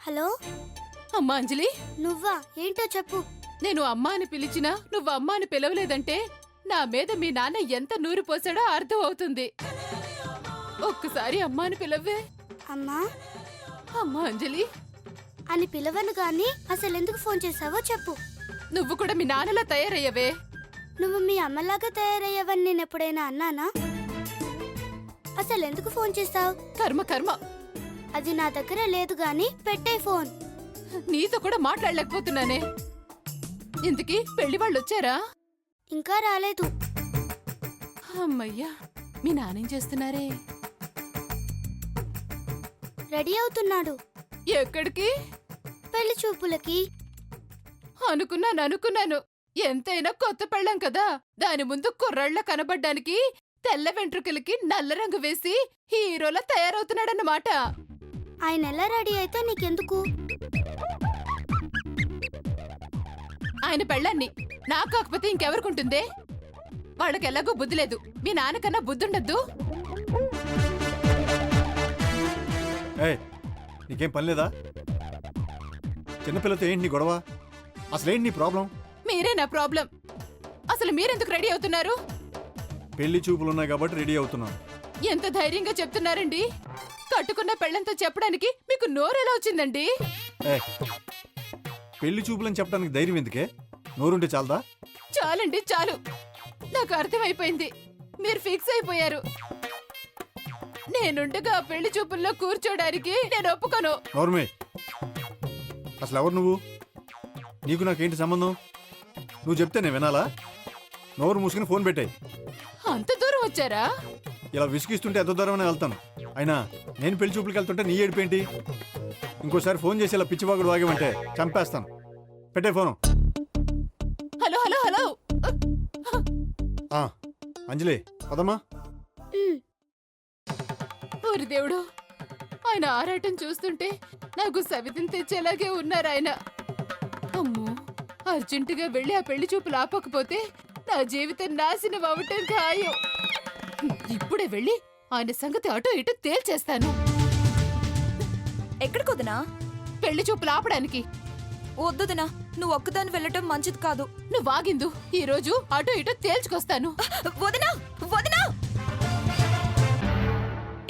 Hello అమ్మా అంజలి, నువ్వా? ఏంటో చెప్పు. నేను అమ్మా అని పిలిచినా నువ్వు అమ్మా అని పిలవలేదంటే నా మీద మీ నాన్న ఎంత నూరు పోసాడో అర్థం అవుతుంది. ఒక్కసారి అమ్మా అని పిలవే. అమ్మా అమ్మా అంజలి అని పిలవను గాని అసలెందుకు ఫోన్ చేసావో చెప్పు. నువ్వు కూడా మీ నాన్నలా తయారయ్యవే. నువ్వు మీ అమ్మలాగా తయారయ్యావని నేను ఎప్పుడైనా అన్నానా? అసలెందుకు ఫోన్ చేసావు? కర్మ కర్మ. అది నా దగ్గర లేదు గాని పెట్టే ఫోన్. నీతో కూడా మాట్లాడలేకపోతున్నానే. ఇంతకీ పెళ్లి వాళ్ళు వచ్చారా? ఇంకా రాలేదు. అమ్మయ్యా, మీ నాన్నేం చేస్తున్నారే? రెడీ అవుతున్నాడు. ఎక్కడికి? పెళ్లి చూపులకి. అనుకున్నాను. ఎంతైనా కొత్త పెళ్ళం కదా, దాని ముందు కుర్రాళ్ళ కనబడ్డానికి తెల్ల వెంట్రుకలకి నల్ల రంగు వేసి హీరోలా తయారవుతున్నాడన్నమాట. ఆయన ఎలా రెడీ అయితే నీకెందుకు? ఆయన పెళ్ళాన్ని నాకు కాకపోతే ఇంకెవరికుంటుందే? వాళ్ళకెలాగో బుద్ధి లేదు. మీ నాన్నకన్నా బుద్ధుండద్దు. నీకేం పని లేదా? చిన్నపిల్లతో ఏంటి నీ గొడవ? అసలేంటి నీ ప్రాబ్లం? మీరే నా ప్రాబ్లం. అసలు మీరెందుకు రెడీ అవుతున్నారు? పెళ్లి చూపులున్నాయి కాబట్టి రెడీ అవుతున్నాను. ఎంత ధైర్యంగా చెప్తున్నారండి? కట్టుకున్న పెళ్ళంతో చెప్పడానికి మీకు నోరెలా వచ్చిందండి? పెళ్లి చూపులని చెప్పడానికి ధైర్యం ఎందుకే? నోరుంటే చాలదా? చాలండి చాలు. నాకు అర్థమైపోయింది. మీరు ఫిక్స్ అయిపోయారు. నేనుండగా పెళ్లి చూపుల్లో కూర్చోడానికి నేను ఒప్పుకోను. నోర్మే, అసలు ఎవరు నువ్వు? నీకు నాకేంటి సంబంధం? నువ్వు చెప్తే నేను వినాలా? నోరు మూసుకుని ఫోన్ పెట్టాయి. అంత దూరం వచ్చారా? ఇలా విసిగిస్తుంటే ఎంత దూరమైనా వెళ్తాను. అయినా నేను పెళ్లి చూపులకి వెళ్తుంటే నీ ఏడిపేంటి? ఇంకోసారి ఫోన్ చేసి ఇలా పిచ్చివాగుడు వాగేమంటే చంపేస్తాను. పెట్టే phone. Hello hello hello. Anjali పదమ్మా. ఓరి దేవుడు, ఆయన ఆరాటం చూస్తుంటే నాకు సవితిని తెచ్చేలాగే ఉన్నారు ఆయన. అమ్మో, అర్జెంటుగా వెళ్ళి ఆ పెళ్లి చూపులు ఆపకపోతే నా జీవితం నాశనం అవ్వటం ఖాయం. ఇప్పుడే వెళ్ళి ఆయన సంగతి అటో ఇటో తేల్చేస్తాను. ఎక్కడికొదనా? పెళ్లి చూపులు ఆపడానికి. వద్దుదనా, నువ్వు ఒక్కదాన్ని వెళ్ళటం మంచిది కాదు. నువ్వు వాగిందు, ఈ రోజు అటో ఇటో తేల్చుకొస్తాను. వదనా వదనా.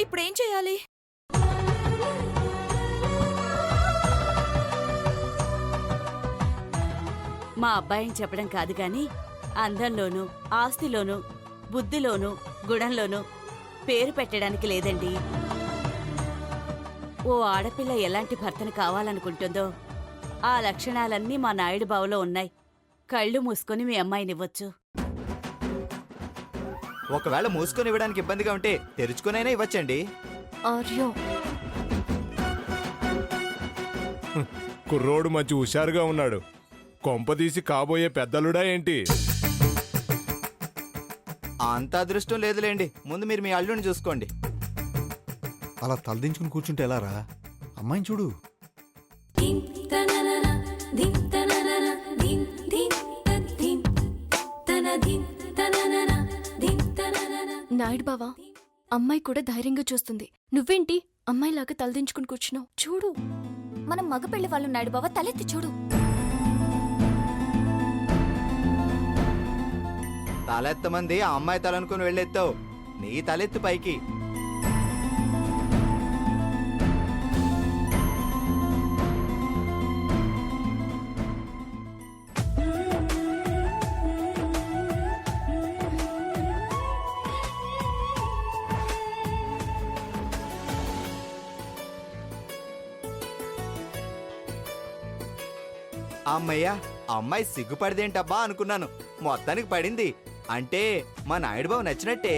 ఇప్పుడేం చేయాలి? మా అబ్బాయిని చెప్పడం కాదు గాని అందంలోనూ ఆస్తిలోనూ బుద్ధిలోనూ గుణంలోనూ పేరు పెట్టడానికి లేదండి. ఓ ఆడపిల్ల ఎలాంటి భర్తను కావాలనుకుంటుందో ఆ లక్షణాలన్నీ మా నాయుడు బావలో ఉన్నాయి. కళ్ళు మూసుకొని మీ అమ్మాయినివ్వచ్చు. ఒకవేళ మూసుకొని ఇవ్వడానికి ఇబ్బందిగా ఉంటే తెరుచుకునైనా ఇవ్వచ్చండి. కుర్రోడు మంచి హుషారుగా ఉన్నాడు. కొంపదీసి కాబోయే పెద్దలుడా ఏంటి? అంత అదృష్టం లేదులేండి. ముందు మీరు మీ అల్లుని చూసుకోండి. అలా తలదించుకుని కూర్చుంటే ఎలా రా? అమ్మాయిని చూడు. నాయుడు బావా, అమ్మాయి కూడా ధైర్యంగా చూస్తుంది. నువ్వేంటి అమ్మాయిలాగా తలదించుకుని కూర్చున్నావు? చూడు, మనం మగ పెళ్లి వాళ్ళు. నాయుడు బావా, తలెత్తి చూడు. తలెత్తమంది ఆ అమ్మాయి తలనుకుని వెళ్ళెత్తావు. నీ తలెత్తు పైకి. అమ్మయ్యా, అమ్మాయి సిగ్గుపడిదేంటబ్బా అనుకున్నాను. మొత్తానికి పడింది. అంటే మా నాయుడు బాబు నచ్చినట్టే.